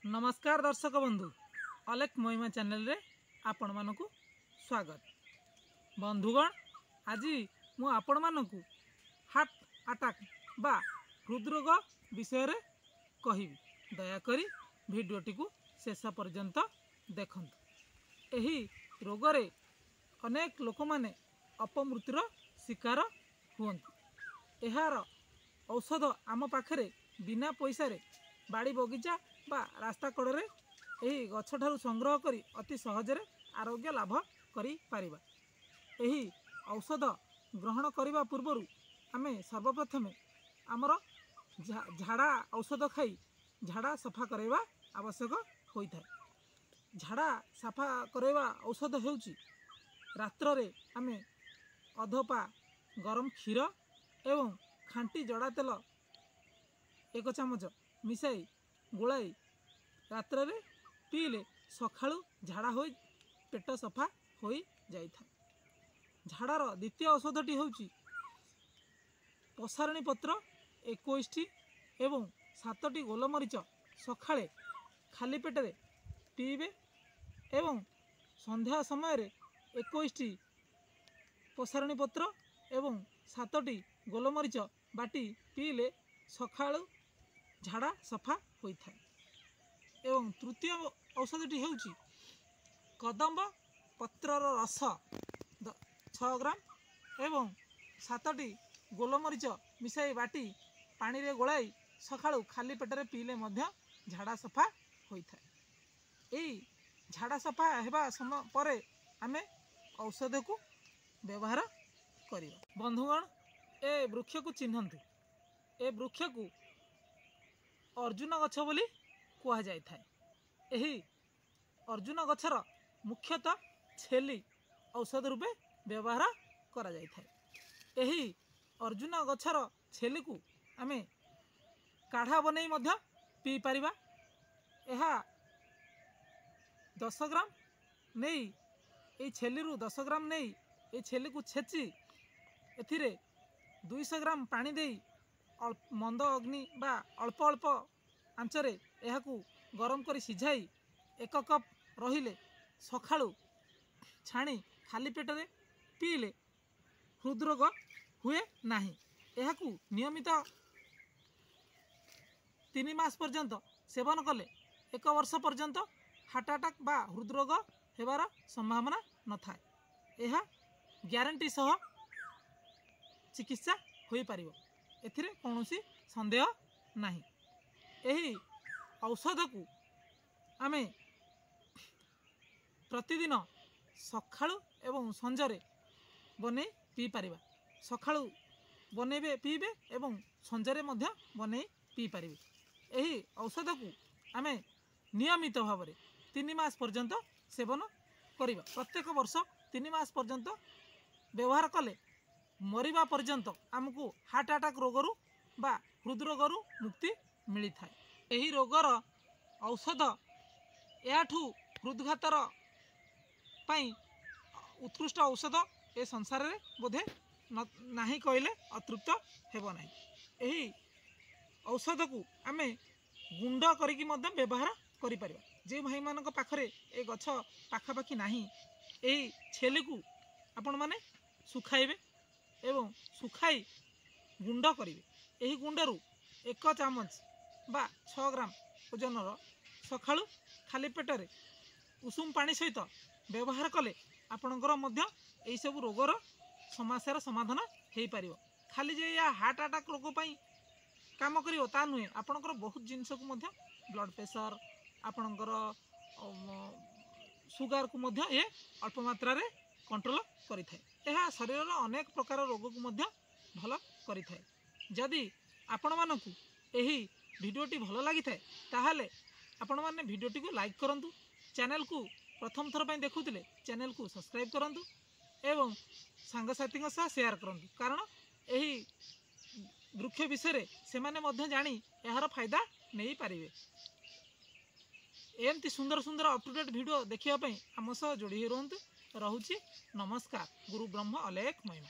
नमस्कार दर्शक बंधु अलेख महिमा चैनल रे आपण मानकु स्वागत। बंधुगण आज मु आपण मानकु हार्ट अटैक बा हृदरोग विषय रे कहिबी। दयाकरी भिडियोटी को शेष पर्यंत देखंतु। एही रोग रे अनेक लोक माने अपमृत्युर शिकार हुअନ୍ତି। एहार औषध आम पाखरे बिना पैसा रे बाड़ी बगीचा बा रास्ता कड़े यही गछ ठारू संग्रह करी अति सहजरे आरोग्य लाभ करि पारिबा। एही औषध ग्रहण करने पूर्व आमे सर्वप्रथम आमर झाड़ा औषध खाई झाड़ा सफा करवा आवश्यक होता है। झाड़ा सफा करवा औषध हेउची रात्र रे आमे अधपा गरम क्षीर एवं खांटी जड़ा तेल 1 चामच मिसाई गोलाई रात्र रे पीले सखाळु झाड़ा हो पेट सफा हो जाई था। झाड़ार द्वितीय औषधटी होउची पसारणी पत्र 21टी एवं 7टी गोलमरीच सखाळे खाली पेटरे पीबे एवं संध्या समय रे 21टी पसारणी पत्र एवं 7टी गोलमरीच बाटी पीले सखाळु झाड़ा सफा होता है। एवं तृतीय औषधटी हेउची कदम्ब पत्रर रस 6 ग्राम एवं 7टी गोलमरीच मिसाई बाटी पानी रे गोलाई सखाळु खाली पेटरे पीले मध्य झाड़ा सफा होता है। एई झाड़ा सफा हेबा समय परे आमे औषध को व्यवहार करिबा। बंधुगण ए वृक्ष को चिन्हंतु। ए वृक्ष को अर्जुन गछ बोली कह जाय थाए। एही अर्जुन गछर मुख्यतः छेली औषध रूपे व्यवहार करा जाय थाए। एही अर्जुन गछर छेली को आमे काढ़ा बनै मध्य पी परिबा। एहा 10 ग्राम नहीं ए छेली रु 10 ग्राम नहीं ए छेली को छेची एथिरे 200 ग्राम पानी देई मंद अग्नि बा अल्प अल्प आंचरे एहाकू गरम करी सिझाई 1 कप रहिले सखाळु छाणी खाली पेटरे पीले हृदरोग हुए नाही। एहाकू नियमित 3 मास पर्यंत सेवन कले 1 वर्ष पर्यंत हार्ट अटैक बा हृदरोग हेबार संभावना न थाए। एहा ग्यारंटी सह चिकित्सा होई पारिबो। एथिरे कौनसी संदेह नहीं। एही औषध को आमे प्रतिदिन सखाळु एवं संजरे बने पी पारिबा। सखाळु बनेबे पीबे एवं संजरे मध्य बने पी पारिबे। एही औषध को आमे नियमित भाव में 3 मास पर्यंत सेवन करिबा। प्रत्येक वर्ष 3 मास पर्यंत व्यवहार कले मरिबा पर्यंत आमको हार्ट अटैक रोगरू बा हृदरोगरू मुक्ति मिली थाए। एही रोगर औषध याठू हृदघातर पाई उत्कृष्ट औषध ए संसार रे बोधे नाही कहले अतृप्त हेबो नाही। एही औषध को आमे गुंड करिकी मध्य व्यवहार करि परिबा। जे भाई मानक पाखरे ए गछ पाखापाखी नाही एही छेली को आपण माने सुखाइबे एवं सुखाई गुंड करिवे। एही गुंडरू 1 चामच बा 6 ग्राम ओजनर सखाळु खाली पेटरे उषुम पानी सहित व्यवहार कले आपणकर मध्य एही सब रोगर समस्यार समाधान हो पारिबो। खाली जे या हार्ट अटैक रोग पई काम करिवो ता नुहे। आपणकर बहुत जिनस को मध्य ब्लड प्रेशर आपणकर सुगर को मध्य ए अल्प मात्रा रे कंट्रोल करि थाए। यह शरीर अनेक प्रकार रोग को मध्य भल करि थाए। जदि आपण मानकु एही भिडियोटी भल लगी थाए ताहाले आपण माने भिडियोटी को लाइक करंतु। चैनल को प्रथम थर पई देखुतिले चैनल को सब्सक्राइब करंतु एवं सांगसाथी सह शेयर करंतु। कारण एही वृक्ष विषय से माने मध्य जानी यार फायदा नहीं पारिबे। एमती सुंदर सुंदर अप टू डेट वीडियो देखिया पई हम सह जोड़ी रहंतु। रहुछि नमस्कार। गुरु ब्रह्म अलेख महिमा।